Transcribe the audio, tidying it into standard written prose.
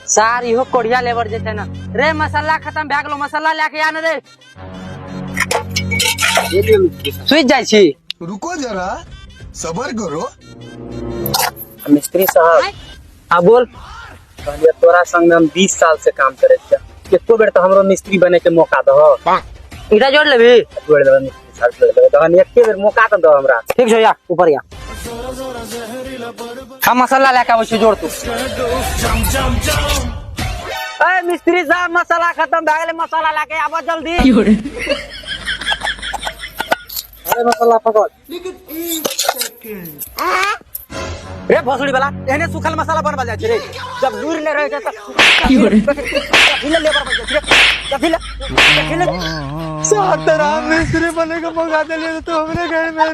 सारी हो कोढ़िया लेबर जैसे ना रे मसाला खत्म भए गेलो मसाला लेके आने रे सुई जाय छी। रुको जरा सबर करो। मिस्त्री साहब हाँ बोल। कहलिए तोरा संग में हम 20 साल से काम करे छे एको बेर तो हमरो मिस्त्री बने के मौका दहो। इधर जोड़ लेबी जोड़ देबे मिस्त्री साहब जोड़ देबे तहन एके बेर मौका तो दो हमरा। ठीक छै या ऊपर या हम मसाला लेके आबै छी जोड़ तू। ए मिस्त्री साहब मसाला खत्म भए गेलै मसाला लेके आबो जल्दी। अरे मसाला पकड़ रे भोसड़ी वाला एहने सूखल मसाला बनबल जाय छै रे जब लूर ले रहे छै त कथि लेबर बन जाय छै कथि ले सातरा मिस्त्री बने का मौका दे ले तो हमरे घर में